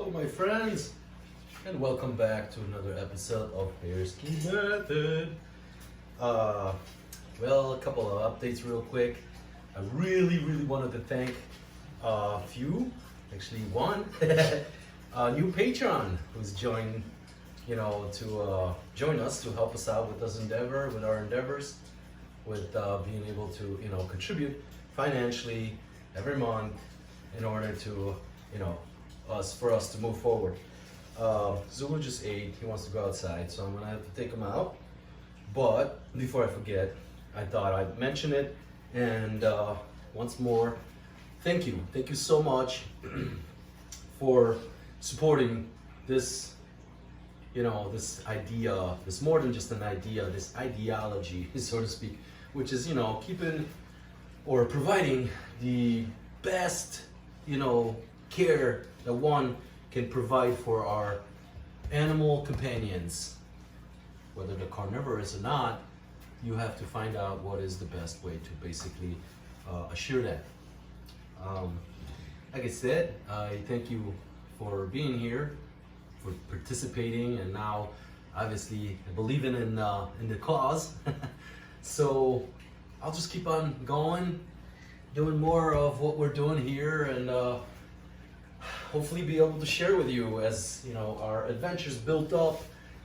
Hello, my friends, and welcome back to another episode of Bearski Method. Well, a couple of updates real quick. I really wanted to thank a few, actually one, a new patron who's joined, to join us to help us out with our endeavors, with being able to, contribute financially every month in order to, for us to move forward. Zulu just ate, he wants to go outside, so I'm gonna have to take him out. But before I forget, I thought I'd mention it, and once more, thank you so much for supporting this, this idea, this more than just an idea, this ideology, so to speak, which is, keeping or providing the best, care that one can provide for our animal companions. Whether they're carnivorous or not, you have to find out what is the best way to basically assure that. Like I said, I thank you for being here, for participating, and now obviously believing in the cause. So I'll just keep on going, doing more of what we're doing here, and hopefully be able to share with you as our adventures built up,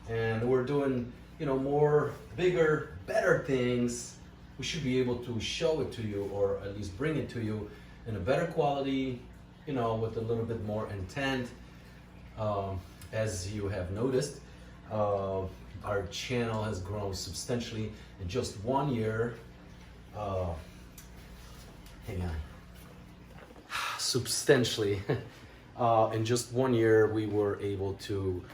and we're doing more bigger, better things. We should be able to show it to you, or at least bring it to you in a better quality, with a little bit more intent. As you have noticed, our channel has grown substantially in just 1 year. Hang on. Substantially. In just 1 year, we were able to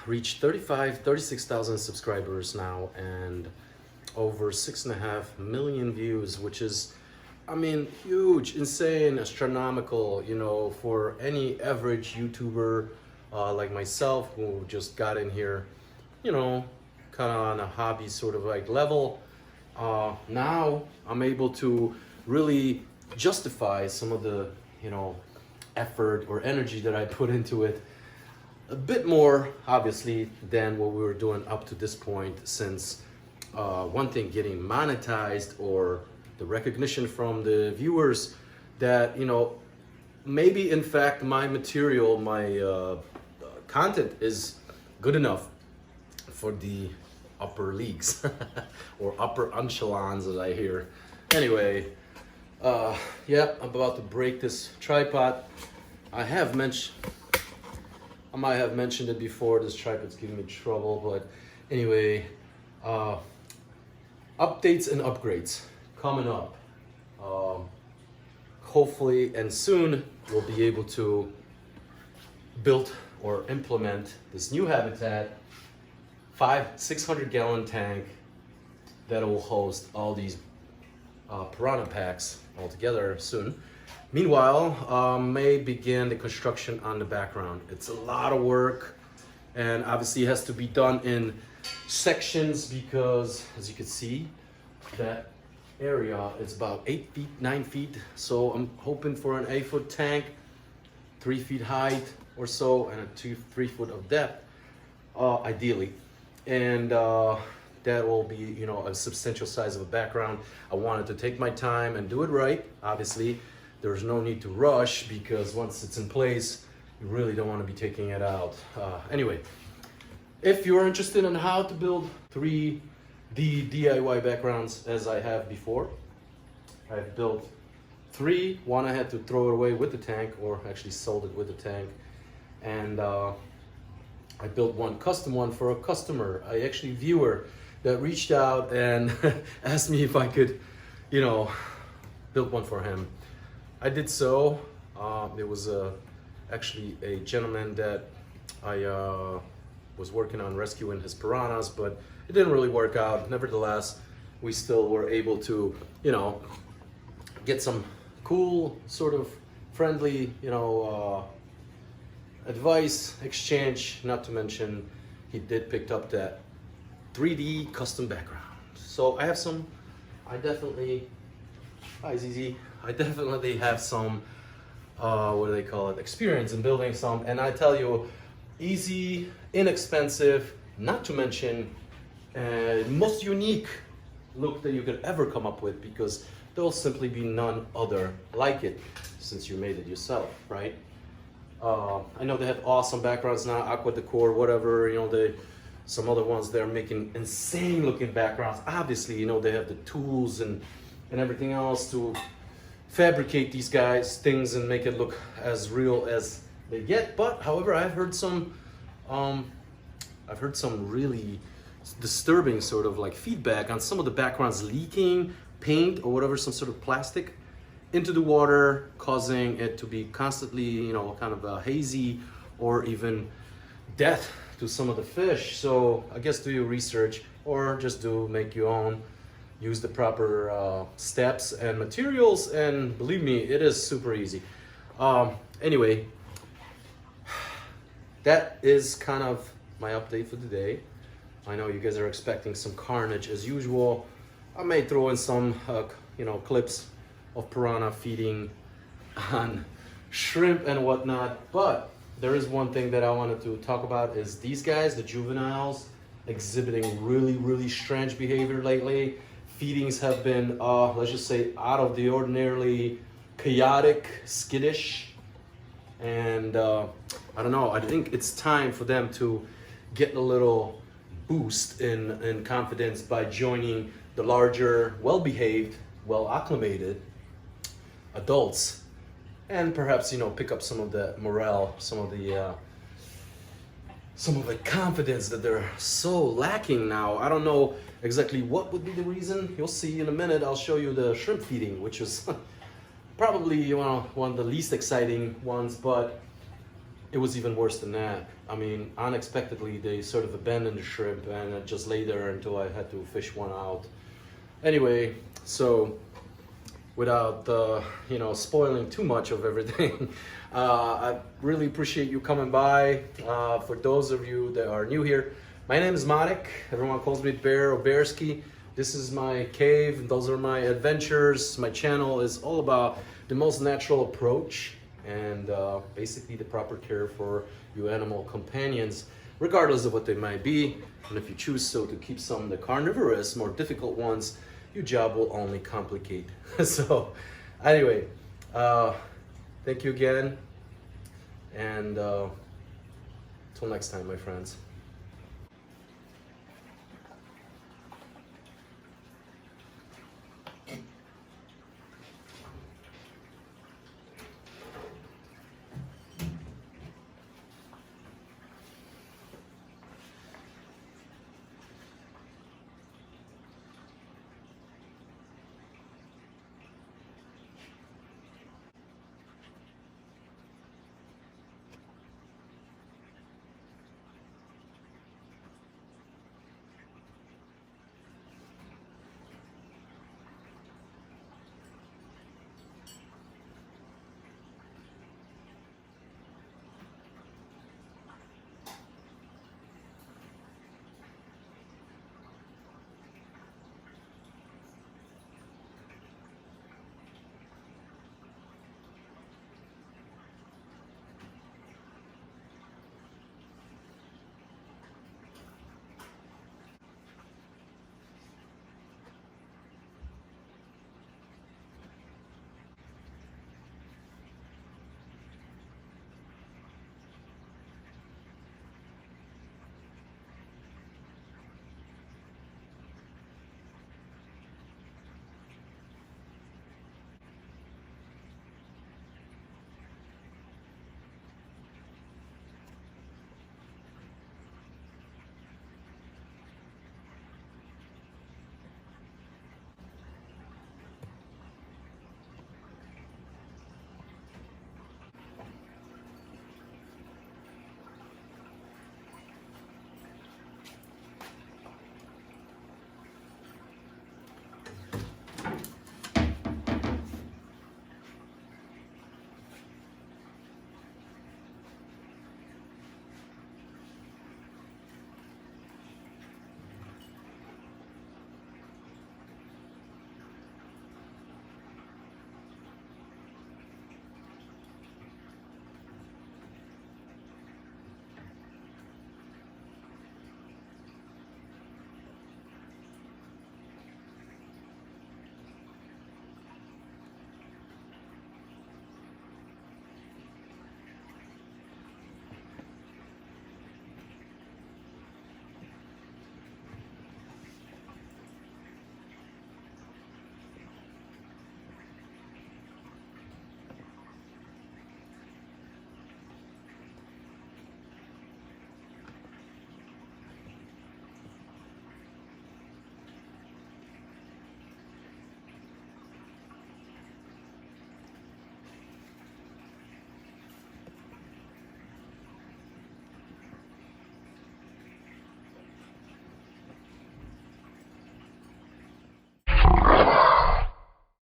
reach 36,000 subscribers now, and over 6.5 million views, which is, huge, insane, astronomical, for any average YouTuber like myself, who just got in here, kind of on a hobby sort of like level. Now I'm able to really justify some of the effort or energy that I put into it a bit more, obviously, than what we were doing up to this point, since one thing, getting monetized, or the recognition from the viewers that, maybe in fact my material, my content is good enough for the upper leagues or upper echelons, as I hear. Anyway, yeah, I'm about to break this tripod. I might have mentioned it before, this tripod's giving me trouble, but anyway, updates and upgrades coming up. Hopefully and soon we'll be able to build or implement this new habitat, 600 gallon tank that will host all these piranha packs all together soon. Meanwhile, may begin the construction on the background. It's a lot of work, and obviously it has to be done in sections, because as you can see, that area is about 8 feet, 9 feet. So I'm hoping for an 8-foot tank, 3 feet height or so, and a 3 foot of depth, ideally. And that will be, a substantial size of a background. I wanted to take my time and do it right. Obviously, there's no need to rush, because once it's in place, you really don't want to be taking it out. Anyway, if you're interested in how to build 3D DIY backgrounds, as I have before, I've built 3. One I had to throw it away with the tank, or actually sold it with the tank. And I built one custom one for a customer, viewer, that reached out and asked me if I could, build one for him. I did so. There was actually a gentleman that I was working on rescuing his piranhas, but it didn't really work out. Nevertheless, we still were able to, get some cool, sort of friendly, advice exchange. Not to mention, he did pick up that 3D custom background. So I have hi ZZ, I definitely have some what do they call it, experience in building some. And I tell you, easy, inexpensive, not to mention most unique look that you could ever come up with, because there'll simply be none other like it since you made it yourself, right? I know they have awesome backgrounds now, aqua decor, whatever, you know, some other ones they're making insane looking backgrounds. Obviously, you know, they have the tools and everything else to fabricate these guys things and make it look as real as they get. But however, I've heard some really disturbing sort of like feedback on some of the backgrounds leaking paint or whatever, some sort of plastic into the water, causing it to be constantly, you know, kind of hazy, or even death to some of the fish. So I guess do your research, or just make your own, use the proper steps and materials, and believe me, it is super easy. Anyway, that is kind of my update for today. I know you guys are expecting some carnage as usual. I may throw in some you know, clips of piranha feeding on shrimp and whatnot, but there is one thing that I wanted to talk about, is these guys, the juveniles, exhibiting really strange behavior lately. Feedings have been, let's just say, out of the ordinarily chaotic, skittish, and I don't know, I think it's time for them to get a little boost in confidence by joining the larger, well-behaved, well-acclimated adults, and perhaps, you know, pick up some of the morale, some of the confidence that they're so lacking now. I don't know exactly what would be the reason. You'll see in a minute. I'll show you the shrimp feeding, which is probably one of the least exciting ones, but it was even worse than that. I mean, unexpectedly, they sort of abandoned the shrimp and it just lay there until I had to fish one out. Anyway, so without you know, spoiling too much of everything, I really appreciate you coming by. For those of you that are new here, my name is Marek. Everyone calls me Bear or Bearski. This is my cave. Those are my adventures. My channel is all about the most natural approach and basically the proper care for your animal companions, regardless of what they might be. And if you choose so to keep some of the carnivorous, more difficult ones, your job will only complicate. So anyway, thank you again, and till next time, my friends.